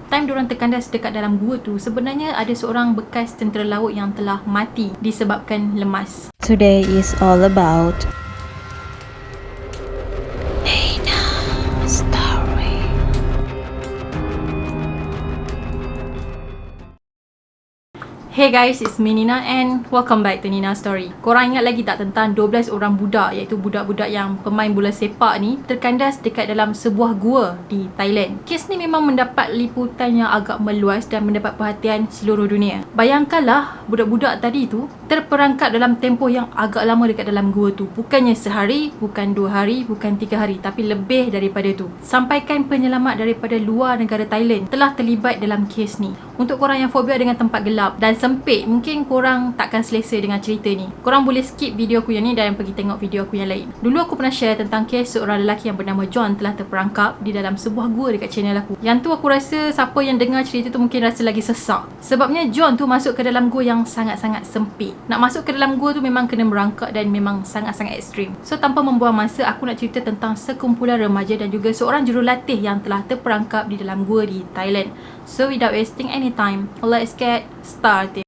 Time diorang terkandas dekat dalam gua tu, sebenarnya ada seorang bekas tentera laut yang telah mati disebabkan lemas. Today is all about story. Hey guys, it's me Nina and welcome back to Nina Story. Korang ingat lagi tak tentang 12 orang budak, iaitu budak-budak yang pemain bola sepak ni terkandas dekat dalam sebuah gua di Thailand. Kes ni memang mendapat liputan yang agak meluas dan mendapat perhatian seluruh dunia. Bayangkanlah budak-budak tadi tu terperangkap dalam tempoh yang agak lama dekat dalam gua tu. Bukannya sehari, bukan 2 hari, bukan 3 hari, tapi lebih daripada tu. Sampaikan penyelamat daripada luar negara Thailand telah terlibat dalam kes ni. Untuk korang yang fobia dengan tempat gelap dan sempit, mungkin korang takkan selesa dengan cerita ni. Korang boleh skip video aku yang ni dan pergi tengok video aku yang lain. Dulu aku pernah share tentang kes seorang lelaki yang bernama John telah terperangkap di dalam sebuah gua dekat channel aku. Yang tu aku rasa siapa yang dengar cerita tu mungkin rasa lagi sesak. Sebabnya John tu masuk ke dalam gua yang sangat-sangat sempit. Nak masuk ke dalam gua tu memang kena merangkak dan memang sangat-sangat ekstrim. So tanpa membuang masa, aku nak cerita tentang sekumpulan remaja dan juga seorang jurulatih yang telah terperangkap di dalam gua di Thailand. So without wasting any time, let's get started.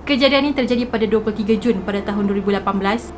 Kejadian ini terjadi pada 23 Jun pada tahun 2018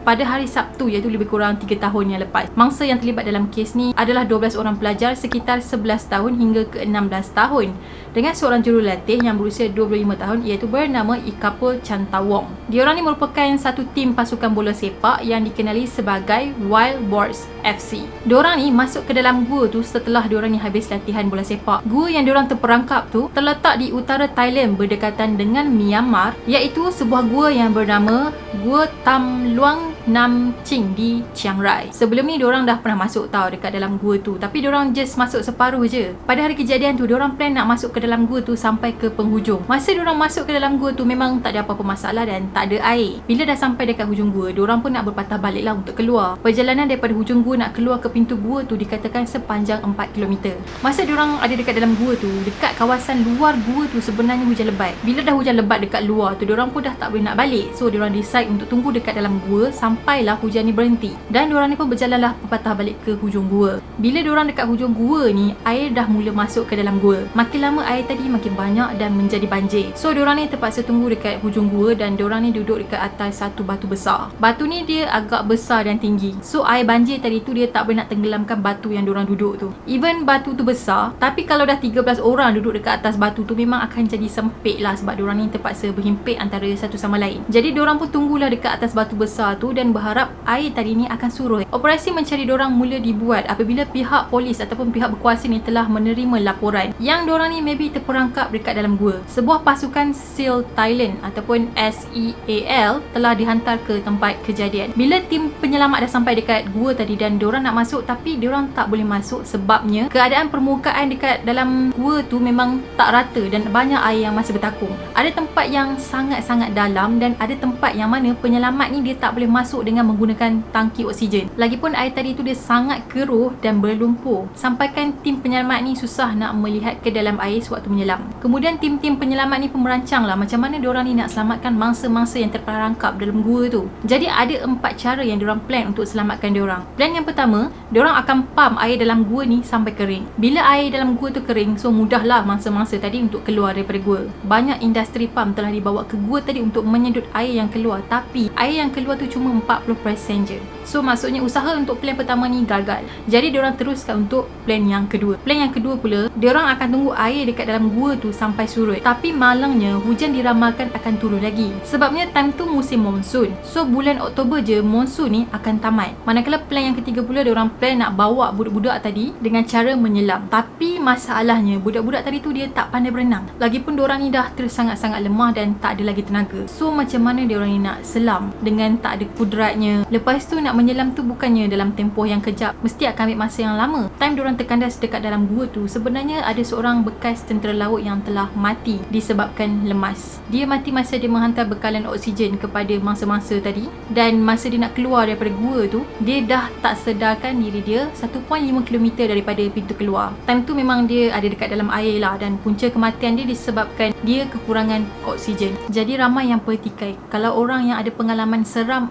pada hari Sabtu, iaitu lebih kurang 3 tahun yang lepas. Mangsa yang terlibat dalam kes ni adalah 12 orang pelajar sekitar 11 tahun hingga ke 16 tahun dengan seorang jurulatih yang berusia 25 tahun iaitu bernama Ikapul Chantawong. Diorang ni merupakan satu tim pasukan bola sepak yang dikenali sebagai Wild Boars FC. Diorang ni masuk ke dalam gua tu setelah diorang ni habis latihan bola sepak. Gua yang diorang terperangkap tu terletak di utara Thailand berdekatan dengan Myanmar, iaitu sebuah gua yang bernama Gua Tam Luang Nam Ching di Chiang Rai. Sebelum ni diorang dah pernah masuk tau dekat dalam gua tu, tapi diorang just masuk separuh je. Pada hari kejadian tu diorang plan nak masuk ke dalam gua tu sampai ke penghujung. Masa diorang masuk ke dalam gua tu memang tak ada apa-apa masalah dan tak ada air. Bila dah sampai dekat hujung gua, diorang pun nak berpatah balik lah untuk keluar. Perjalanan daripada hujung gua nak keluar ke pintu gua tu dikatakan sepanjang 4 km. Masa diorang ada dekat dalam gua tu, dekat kawasan luar gua tu sebenarnya hujan lebat. Bila dah hujan lebat dekat luar tu, diorang pun dah tak boleh nak balik. So diorang decide untuk tunggu dekat dalam gua sampailah hujan ni berhenti. Dan diorang ni pun berjalanlah berpatah balik ke hujung gua. Bila diorang dekat hujung gua ni, air dah mula masuk ke dalam gua. Makin lama air tadi makin banyak dan menjadi banjir. So diorang ni terpaksa tunggu dekat hujung gua dan diorang ni duduk dekat atas satu batu besar. Batu ni dia agak besar dan tinggi. So air banjir tadi tu dia tak boleh nak tenggelamkan batu yang diorang duduk tu. Even batu tu besar, tapi kalau dah 13 orang duduk dekat atas batu tu memang akan jadi sempit lah sebab diorang ni terpaksa berhimpit antara satu sama lain. Jadi diorang pun tunggulah dekat atas batu besar tu dan berharap air tadi ni akan surut. Operasi mencari diorang mula dibuat apabila pihak polis ataupun pihak berkuasa ni telah menerima laporan yang diorang ni maybe terperangkap dekat dalam gua. Sebuah pasukan SEAL Thailand ataupun SEAL telah dihantar ke tempat kejadian. Bila tim penyelamat dah sampai dekat gua tadi dan diorang nak masuk tapi diorang tak boleh masuk sebabnya keadaan permukaan dekat dalam gua tu memang tak rata dan banyak air yang masih bertakung. Ada tempat yang sangat-sangat dalam dan ada tempat yang mana penyelamat ni dia tak boleh masuk dengan menggunakan tangki oksigen. Lagipun air tadi tu dia sangat keruh dan berlumpur. Sampaikan tim penyelamat ni susah nak melihat ke dalam air sewaktu menyelam. Kemudian tim-tim penyelamat ni pun merancang lah macam mana diorang ni nak selamatkan mangsa-mangsa yang terperangkap dalam gua tu. Jadi ada 4 cara yang diorang plan untuk selamatkan diorang. Plan yang pertama, diorang akan pump air dalam gua ni sampai kering. Bila air dalam gua tu kering, so mudahlah mangsa-mangsa tadi untuk keluar daripada gua. Banyak industri pump telah dibawa ke gua tadi untuk menyedut air yang keluar, tapi air yang keluar tu cuma 40% je. So maksudnya usaha untuk plan pertama ni gagal. Jadi diorang teruskan untuk plan yang kedua. Plan yang kedua pula, diorang akan tunggu air dekat dalam gua tu sampai surut. Tapi malangnya hujan diramalkan akan turun lagi. Sebabnya time tu musim monsun. So bulan Oktober je monsun ni akan tamat. Manakala plan yang ketiga pula, diorang plan nak bawa budak-budak tadi dengan cara menyelam. Tapi masalahnya budak-budak tadi tu dia tak pandai berenang. Lagipun diorang ni dah sangat-sangat lemah dan tak ada lagi tenaga. So macam mana diorang ni nak selam dengan tak ada kudrat moderatnya. Lepas tu nak menyelam tu bukannya dalam tempoh yang kejap, mesti akan ambil masa yang lama. Time diorang terkandas dekat dalam gua tu, sebenarnya ada seorang bekas tentera laut yang telah mati disebabkan lemas. Dia mati masa dia menghantar bekalan oksigen kepada mangsa-mangsa tadi, dan masa dia nak keluar daripada gua tu, dia dah tak sedarkan diri dia 1.5 km daripada pintu keluar. Time tu memang dia ada dekat dalam air lah, dan punca kematian dia disebabkan dia kekurangan oksigen. Jadi ramai yang pertikai kalau orang yang ada pengalaman seram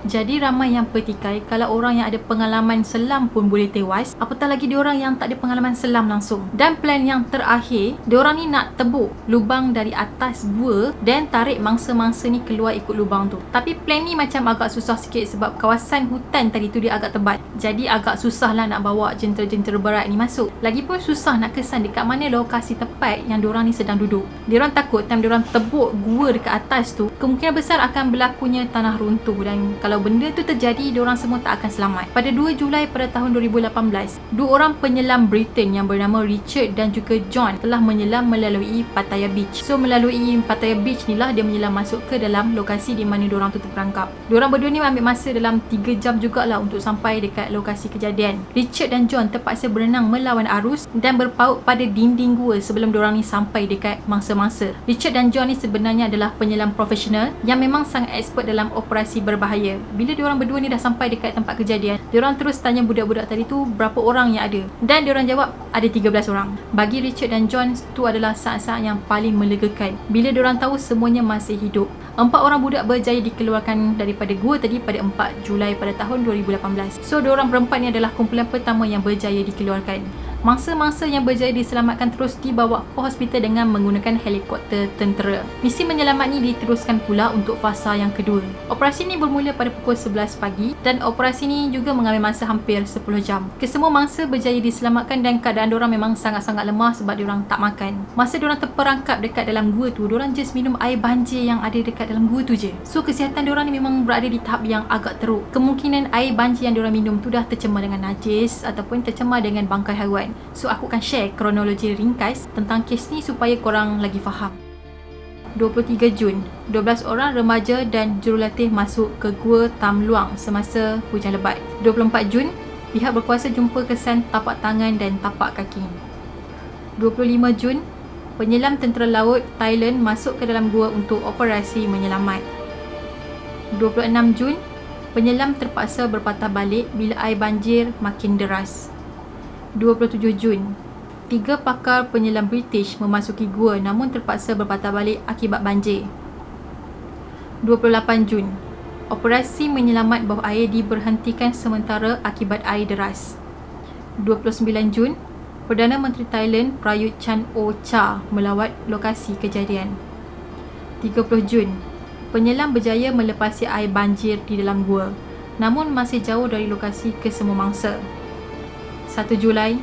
Jadi ramai yang pertikai kalau orang yang ada pengalaman selam pun boleh tewas, apatah lagi diorang yang tak ada pengalaman selam langsung. Dan plan yang terakhir, diorang ni nak tebuk lubang dari atas gua dan tarik mangsa-mangsa ni keluar ikut lubang tu. Tapi plan ni macam agak susah sikit sebab kawasan hutan tadi tu dia agak tebal. Jadi agak susah lah nak bawa jentera-jentera berat ni masuk. Lagipun susah nak kesan dekat mana lokasi tepat yang diorang ni sedang duduk. Diorang takut time diorang tebuk gua dekat atas tu, kemungkinan besar akan berlakunya tanah runtuh, dan kalau benda tu terjadi, diorang semua tak akan selamat. Pada 2 Julai pada tahun 2018, dua orang penyelam Britain yang bernama Richard dan juga John telah menyelam melalui Pattaya Beach. So melalui Pattaya Beach ni lah dia menyelam masuk ke dalam lokasi di mana diorang tu terperangkap. Diorang berdua ni ambil masa dalam 3 jam jugalah untuk sampai dekat lokasi kejadian. Richard dan John terpaksa berenang melawan arus dan berpaut pada dinding gua sebelum diorang ni sampai dekat mangsa-mangsa. Richard dan John ni sebenarnya adalah penyelam profesional yang memang sangat expert dalam operasi berbahaya. Bila diorang berdua ni dah sampai dekat tempat kejadian, diorang terus tanya budak-budak tadi tu berapa orang yang ada, dan diorang jawab ada 13 orang. Bagi Richard dan John, tu adalah saat-saat yang paling melegakan bila diorang tahu semuanya masih hidup. 4 orang budak berjaya dikeluarkan daripada gua tadi pada 4 Julai pada tahun 2018. So diorang berempat ni adalah kumpulan pertama yang berjaya dikeluarkan. Mangsa-mangsa yang berjaya diselamatkan terus dibawa ke hospital dengan menggunakan helikopter tentera. Misi menyelamat ni diteruskan pula untuk fasa yang kedua. Operasi ni bermula pada pukul 11 pagi dan operasi ni juga mengambil masa hampir 10 jam. Kesemua mangsa berjaya diselamatkan dan keadaan diorang memang sangat-sangat lemah sebab diorang tak makan. Masa diorang terperangkap dekat dalam gua tu, diorang just minum air banjir yang ada dekat dalam gua tu je. So kesihatan diorang ni memang berada di tahap yang agak teruk. Kemungkinan air banjir yang diorang minum tu dah tercemar dengan najis ataupun tercemar dengan bangkai haiwan. So aku akan share kronologi ringkas tentang kes ni supaya korang lagi faham. 23 Jun, 12 orang remaja dan jurulatih masuk ke Gua Tam Luang semasa hujan lebat. 24 Jun, pihak berkuasa jumpa kesan tapak tangan dan tapak kaki. 25 Jun, penyelam tentera laut Thailand masuk ke dalam gua untuk operasi menyelamat. 26 Jun, penyelam terpaksa berpatah balik bila air banjir makin deras. 27 Jun, 3 pakar penyelam British memasuki gua namun terpaksa berpatah balik akibat banjir. 28 Jun, operasi menyelamat bawah air diberhentikan sementara akibat air deras. 29 Jun, Perdana Menteri Thailand Prayut Chan-o-cha melawat lokasi kejadian. 30 Jun, penyelam berjaya melepasi air banjir di dalam gua namun masih jauh dari lokasi kesemua mangsa. 1 Julai,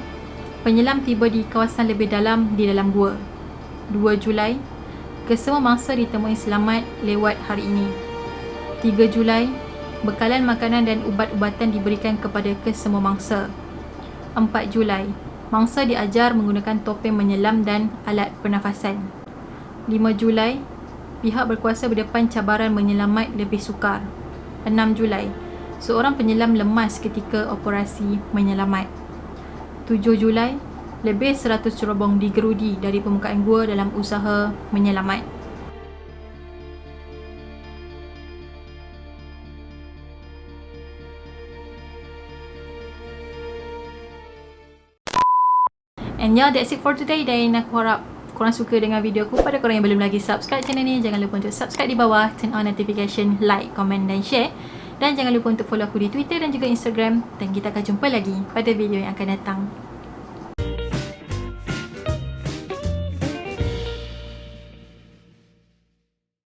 penyelam tiba di kawasan lebih dalam di dalam gua. 2 Julai, kesemua mangsa ditemui selamat lewat hari ini. 3 Julai, bekalan makanan dan ubat-ubatan diberikan kepada kesemua mangsa. 4 Julai, mangsa diajar menggunakan topeng menyelam dan alat pernafasan. 5 Julai, pihak berkuasa berdepan cabaran menyelamat lebih sukar. 6 Julai, seorang penyelam lemas ketika operasi menyelamat. 7 Julai, lebih 100 cerobong digerudi dari permukaan gua dalam usaha menyelamat. And yeah, that's it for today. Dan aku harap korang suka dengan video aku. Pada korang yang belum lagi subscribe channel ni, jangan lupa untuk subscribe di bawah, turn on notification, like, comment dan share. Dan jangan lupa untuk follow aku di Twitter dan juga Instagram. Dan kita akan jumpa lagi pada video yang akan datang.